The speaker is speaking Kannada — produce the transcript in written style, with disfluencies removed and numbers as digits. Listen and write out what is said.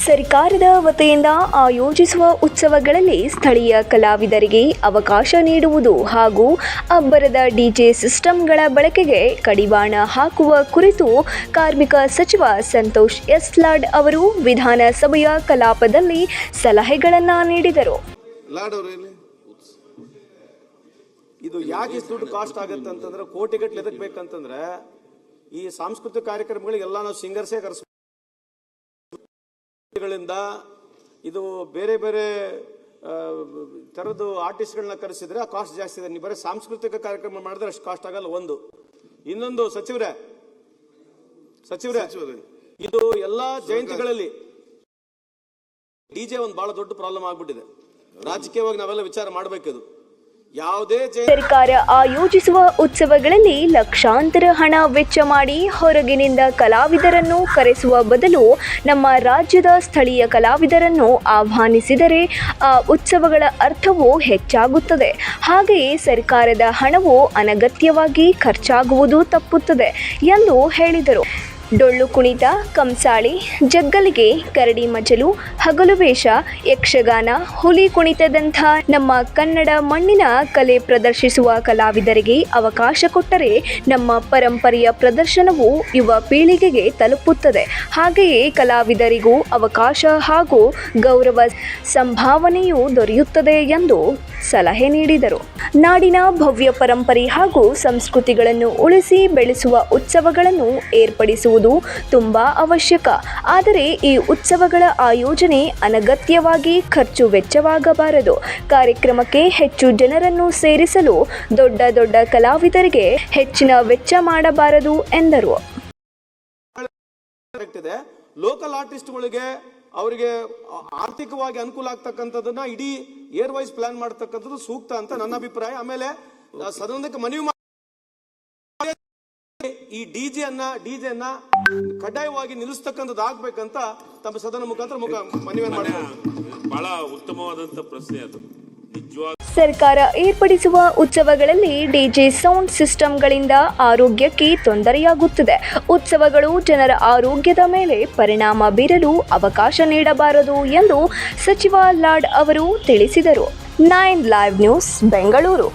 ಸರ್ಕಾರದ ವತಿಯಿಂದ ಆಯೋಜಿಸುವ ಉತ್ಸವಗಳಲ್ಲಿ ಸ್ಥಳೀಯ ಕಲಾವಿದರಿಗೆ ಅವಕಾಶ ನೀಡುವುದು ಹಾಗೂ ಅಬ್ಬರದ ಡಿಜೆ ಸಿಸ್ಟಂಗಳ ಬಳಕೆಗೆ ಕಡಿವಾಣ ಹಾಕುವ ಕುರಿತು ಕಾರ್ಮಿಕ ಸಚಿವ ಸಂತೋಷ್ ಎಸ್ ಲಾಡ್ ಅವರು ವಿಧಾನಸಭೆಯ ಕಲಾಪದಲ್ಲಿ ಸಲಹೆಗಳನ್ನು ನೀಡಿದರು. ಇದು ಯಾಕೆ ದುಡ್ಡು ಕಾಸ್ಟ್ ಆಗುತ್ತೆ ಅಂತಂದ್ರೆ ಕೋಟಿಗಟ್ಟಲೆ ಎದಕ್ಕೆ ಬೇಕಂತಂದ್ರೆ ಈ ಸಾಂಸ್ಕೃತಿಕ ಕಾರ್ಯಕ್ರಮಗಳಿಗೆಲ್ಲ ನಾವು ಸಿಂಗರ್ಸೇ ಕರೆಸ್ಗಳಿಂದ ಇದು ಬೇರೆ ಬೇರೆ ಥರದ್ದು ಆರ್ಟಿಸ್ಟ್ಗಳನ್ನ ಕರೆಸಿದ್ರೆ ಆ ಕಾಸ್ಟ್ ಜಾಸ್ತಿ ಇದೆ. ನೀವು ಬರೀ ಸಾಂಸ್ಕೃತಿಕ ಕಾರ್ಯಕ್ರಮ ಮಾಡಿದ್ರೆ ಅಷ್ಟು ಕಾಸ್ಟ್ ಆಗಲ್ಲ. ಇನ್ನೊಂದು ಸಚಿವರೇ ಇದು ಎಲ್ಲಾ ಜಯಂತಿಗಳಲ್ಲಿ ಡಿಜೆ ಒಂದು ಬಹಳ ದೊಡ್ಡ ಪ್ರಾಬ್ಲಮ್ ಆಗ್ಬಿಟ್ಟಿದೆ. ರಾಜಕೀಯವಾಗಿ ನಾವೆಲ್ಲ ವಿಚಾರ ಮಾಡಬೇಕಿದು. ಸರ್ಕಾರ ಆಯೋಜಿಸುವ ಉತ್ಸವಗಳಲ್ಲಿ ಲಕ್ಷಾಂತರ ಹಣ ವೆಚ್ಚ ಮಾಡಿ ಹೊರಗಿನಿಂದ ಕಲಾವಿದರನ್ನು ಕರೆಸುವ ಬದಲು ನಮ್ಮ ರಾಜ್ಯದ ಸ್ಥಳೀಯ ಕಲಾವಿದರನ್ನು ಆಹ್ವಾನಿಸಿದರೆ ಆ ಉತ್ಸವಗಳ ಅರ್ಥವೂ ಹೆಚ್ಚಾಗುತ್ತದೆ. ಹಾಗೆಯೇ ಸರ್ಕಾರದ ಹಣವು ಅನಗತ್ಯವಾಗಿ ಖರ್ಚಾಗುವುದು ತಪ್ಪುತ್ತದೆ ಎಂದು ಹೇಳಿದರು. ಡೊಳ್ಳು ಕುಣಿತ, ಕಂಸಾಳಿ, ಜಗ್ಗಲಿಗೆ, ಕರಡಿ ಮಜಲು, ಹಗಲು ವೇಷ, ಯಕ್ಷಗಾನ, ಹುಲಿ ಕುಣಿತದಂಥ ನಮ್ಮ ಕನ್ನಡ ಮಣ್ಣಿನ ಕಲೆ ಪ್ರದರ್ಶಿಸುವ ಕಲಾವಿದರಿಗೆ ಅವಕಾಶ ಕೊಟ್ಟರೆ ನಮ್ಮ ಪರಂಪರೆಯ ಪ್ರದರ್ಶನವು ಯುವ ಪೀಳಿಗೆಗೆ ತಲುಪುತ್ತದೆ. ಹಾಗೆಯೇ ಕಲಾವಿದರಿಗೂ ಅವಕಾಶ ಹಾಗೂ ಗೌರವ ಸಂಭಾವನೆಯೂ ದೊರೆಯುತ್ತದೆ ಎಂದು ಸಲಹೆ ನೀಡಿದರು. ನಾಡಿನ ಭವ್ಯ ಪರಂಪರೆ ಹಾಗೂ ಸಂಸ್ಕೃತಿಗಳನ್ನು ಉಳಿಸಿ ಬೆಳೆಸುವ ಉತ್ಸವಗಳನ್ನು ಏರ್ಪಡಿಸುವುದು ತುಂಬಾ ಅವಶ್ಯಕ. ಆದರೆ ಈ ಉತ್ಸವಗಳ ಆಯೋಜನೆ ಅನಗತ್ಯವಾಗಿ ಖರ್ಚು ವೆಚ್ಚವಾಗಬಾರದು. ಕಾರ್ಯಕ್ರಮಕ್ಕೆ ಹೆಚ್ಚು ಜನರನ್ನು ಸೇರಿಸಲು ದೊಡ್ಡ ದೊಡ್ಡ ಕಲಾವಿದರಿಗೆ ಹೆಚ್ಚಿನ ವೆಚ್ಚ ಮಾಡಬಾರದು ಎಂದರು. ಲೋಕಲ್ ಆರ್ಟಿಸ್ಟ್ಗಳಿಗೆ ಅವರಿಗೆ ಆರ್ಥಿಕವಾಗಿ ಅನುಕೂಲ ಆಗ್ತಕ್ಕಂಥದ್ದನ್ನ ಇಡೀ ಏರ್ ವೈಸ್ ಪ್ಲಾನ್ ಮಾಡತಕ್ಕಂಥದ್ದು ಸೂಕ್ತ ಅಂತ ನನ್ನ ಅಭಿಪ್ರಾಯ. ಆಮೇಲೆ ಸದನಕ್ಕೆ ಮನವಿ ಈ ಡಿಜೆ ಅನ್ನ ಕಡ್ಡಾಯವಾಗಿ ನಿಲ್ಲಿಸ್ತಕ್ಕಂಥದ್ದು ಆಗ್ಬೇಕಂತ ತಮ್ಮ ಸದನ ಮುಖಾಂತರ ಮನವಿ ಮಾಡಿದ್ದಾರೆ. ಬಹಳ ಉತ್ತಮವಾದಂತ ಪ್ರಶ್ನೆ ಅದು. ಸರ್ಕಾರ ಏರ್ಪಡಿಸುವ ಉತ್ಸವಗಳಲ್ಲಿ ಡಿಜೆ ಸೌಂಡ್ ಸಿಸ್ಟಂಗಳಿಂದ ಆರೋಗ್ಯಕ್ಕೆ ತೊಂದರೆಯಾಗುತ್ತದೆ. ಉತ್ಸವಗಳು ಜನರ ಆರೋಗ್ಯದ ಮೇಲೆ ಪರಿಣಾಮ ಬೀರಲು ಅವಕಾಶ ನೀಡಬಾರದು ಎಂದು ಸಚಿವ ಲಾಡ್ ಅವರು ತಿಳಿಸಿದರು. 9 ಲೈವ್ ನ್ಯೂಸ್, ಬೆಂಗಳೂರು.